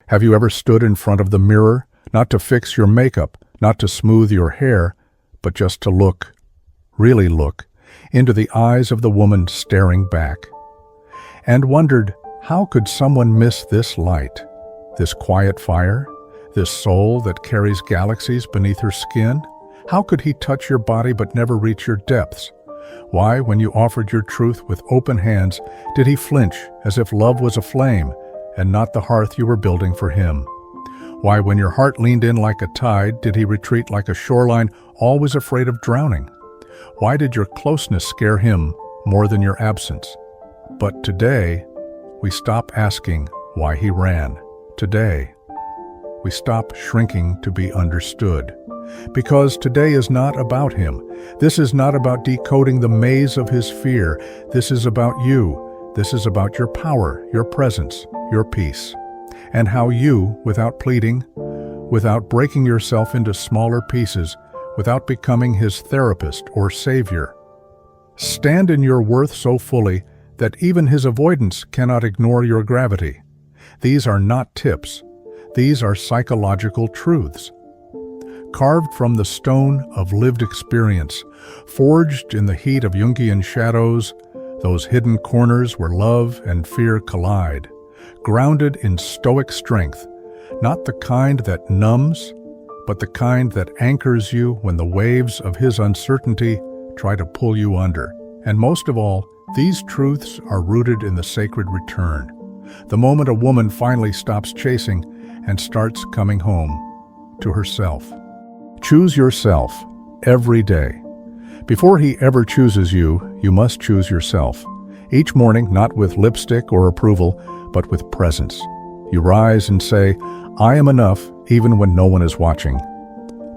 Have you ever stood in front of the mirror, not to fix your makeup, not to smooth your hair, but just to look, really look, into the eyes of the woman staring back, and wondered, how could someone miss this light, this quiet fire, this soul that carries galaxies beneath her skin? How could he touch your body but never reach your depths? Why, when you offered your truth with open hands, did he flinch as if love was a flame and not the hearth you were building for him? Why, when your heart leaned in like a tide, did he retreat like a shoreline, always afraid of drowning? Why did your closeness scare him more than your absence? But today, we stop asking why he ran. Today, we stop shrinking to be understood. Because today is not about him. This is not about decoding the maze of his fear. This is about you. This is about your power, your presence, your peace. And how you, without pleading, without breaking yourself into smaller pieces, without becoming his therapist or savior, stand in your worth so fully that even his avoidance cannot ignore your gravity. These are not tips. These are psychological truths. Carved from the stone of lived experience, forged in the heat of Jungian shadows, those hidden corners where love and fear collide, grounded in Stoic strength, not the kind that numbs, but the kind that anchors you when the waves of his uncertainty try to pull you under. And most of all, these truths are rooted in the sacred return, the moment a woman finally stops chasing and starts coming home to herself. Choose yourself every day. Before he ever chooses you, you must choose yourself. Each morning, not with lipstick or approval, but with presence. You rise and say, I am enough even when no one is watching.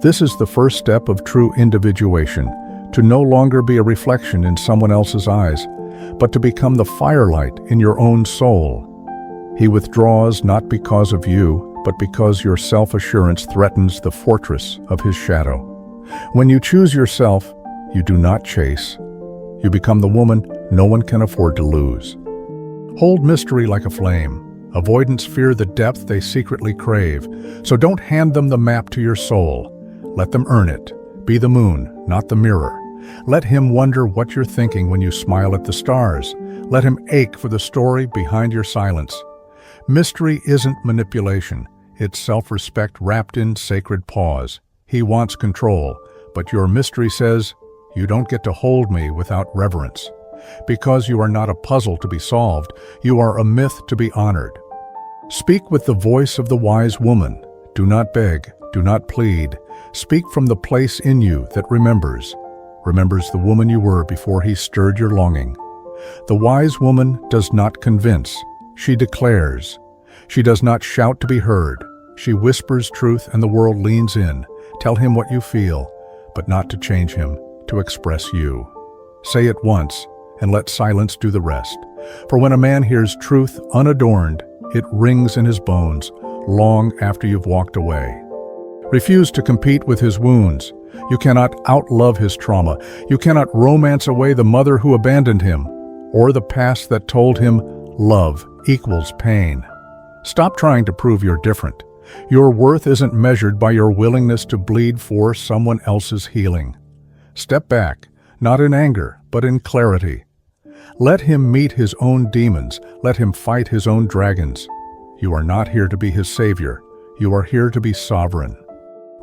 This is the first step of true individuation, to no longer be a reflection in someone else's eyes, but to become the firelight in your own soul. He withdraws not because of you, but because your self-assurance threatens the fortress of his shadow. When you choose yourself, you do not chase. You become the woman no one can afford to lose. Hold mystery like a flame. Avoidants fear the depth they secretly crave, so don't hand them the map to your soul. Let them earn it. Be the moon, not the mirror. Let him wonder what you're thinking when you smile at the stars. Let him ache for the story behind your silence. Mystery isn't manipulation. It's self-respect wrapped in sacred pause. He wants control, but your mystery says, you don't get to hold me without reverence. Because you are not a puzzle to be solved, you are a myth to be honored. Speak with the voice of the wise woman. Do not beg, do not plead. Speak from the place in you that remembers the woman you were before he stirred your longing. The wise woman does not convince, she declares. She does not shout to be heard. She whispers truth and the world leans in. Tell him what you feel, but not to change him, to express you. Say it once, and let silence do the rest. For when a man hears truth unadorned, it rings in his bones, long after you've walked away. Refuse to compete with his wounds. You cannot outlove his trauma. You cannot romance away the mother who abandoned him, or the past that told him love equals pain. Stop trying to prove you're different. Your worth isn't measured by your willingness to bleed for someone else's healing. Step back, not in anger, but in clarity. Let him meet his own demons. Let him fight his own dragons. You are not here to be his savior. You are here to be sovereign.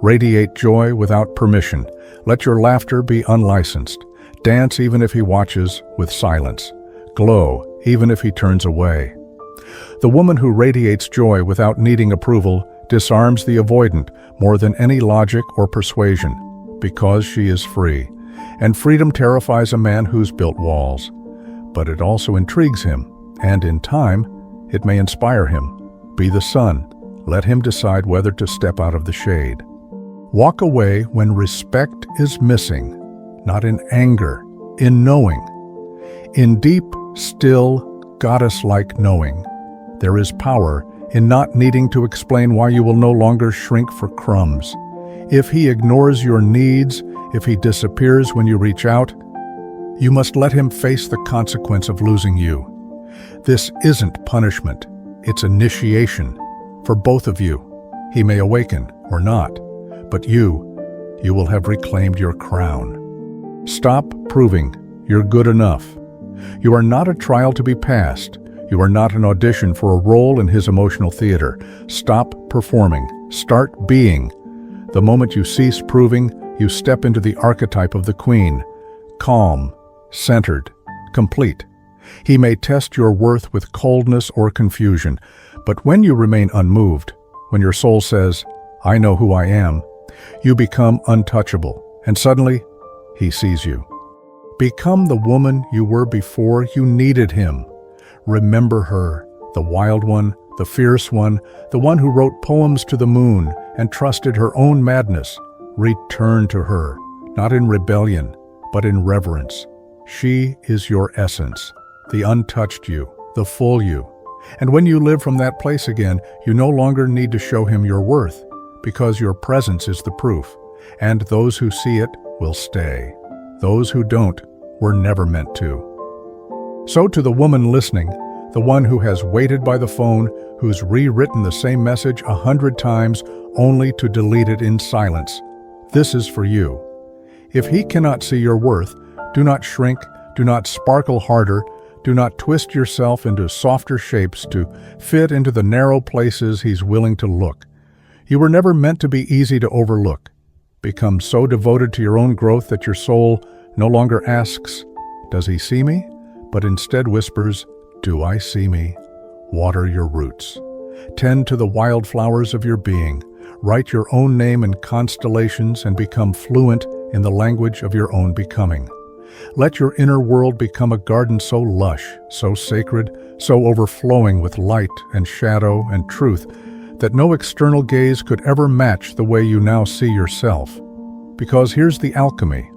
Radiate joy without permission. Let your laughter be unlicensed. Dance even if he watches with silence. Glow even if he turns away. The woman who radiates joy without needing approval disarms the avoidant more than any logic or persuasion, because she is free. And freedom terrifies a man who's built walls. But it also intrigues him, and in time, it may inspire him. Be the sun. Let him decide whether to step out of the shade. Walk away when respect is missing, not in anger, in knowing. In deep, still, goddess-like knowing, there is power in not needing to explain why you will no longer shrink for crumbs. If he ignores your needs, if he disappears when you reach out, you must let him face the consequence of losing you. This isn't punishment, it's initiation. For both of you, he may awaken or not, but you will have reclaimed your crown. Stop proving you're good enough. You are not a trial to be passed. You are not an audition for a role in his emotional theater. Stop performing. Start being. The moment you cease proving, you step into the archetype of the queen. Calm, centered, complete. He may test your worth with coldness or confusion, but when you remain unmoved, when your soul says, "I know who I am," you become untouchable, and suddenly, he sees you. Become the woman you were before you needed him. Remember her, the wild one, the fierce one, the one who wrote poems to the moon and trusted her own madness. Return to her, not in rebellion, but in reverence. She is your essence, the untouched you, the full you. And when you live from that place again, you no longer need to show him your worth, because your presence is the proof, and those who see it will stay. Those who don't were never meant to. So to the woman listening, the one who has waited by the phone, who's rewritten the same message 100 times only to delete it in silence, this is for you. If he cannot see your worth, do not shrink, do not sparkle harder, do not twist yourself into softer shapes to fit into the narrow places he's willing to look. You were never meant to be easy to overlook. Become so devoted to your own growth that your soul no longer asks, "Does he see me?" but instead whispers, "Do I see me?" Water your roots. Tend to the wildflowers of your being. Write your own name in constellations and become fluent in the language of your own becoming. Let your inner world become a garden so lush, so sacred, so overflowing with light and shadow and truth that no external gaze could ever match the way you now see yourself. Because here's the alchemy.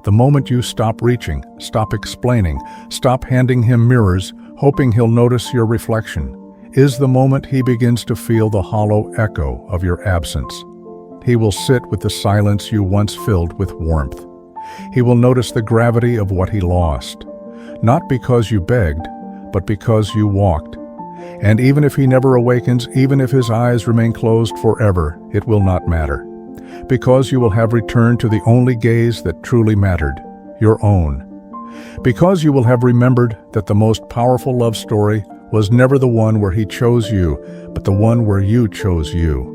The moment you stop reaching, stop explaining, stop handing him mirrors, hoping he'll notice your reflection, is the moment he begins to feel the hollow echo of your absence. He will sit with the silence you once filled with warmth. He will notice the gravity of what he lost, not because you begged, but because you walked. And even if he never awakens, even if his eyes remain closed forever, it will not matter, because you will have returned to the only gaze that truly mattered, your own. Because you will have remembered that the most powerful love story was never the one where he chose you, but the one where you chose you.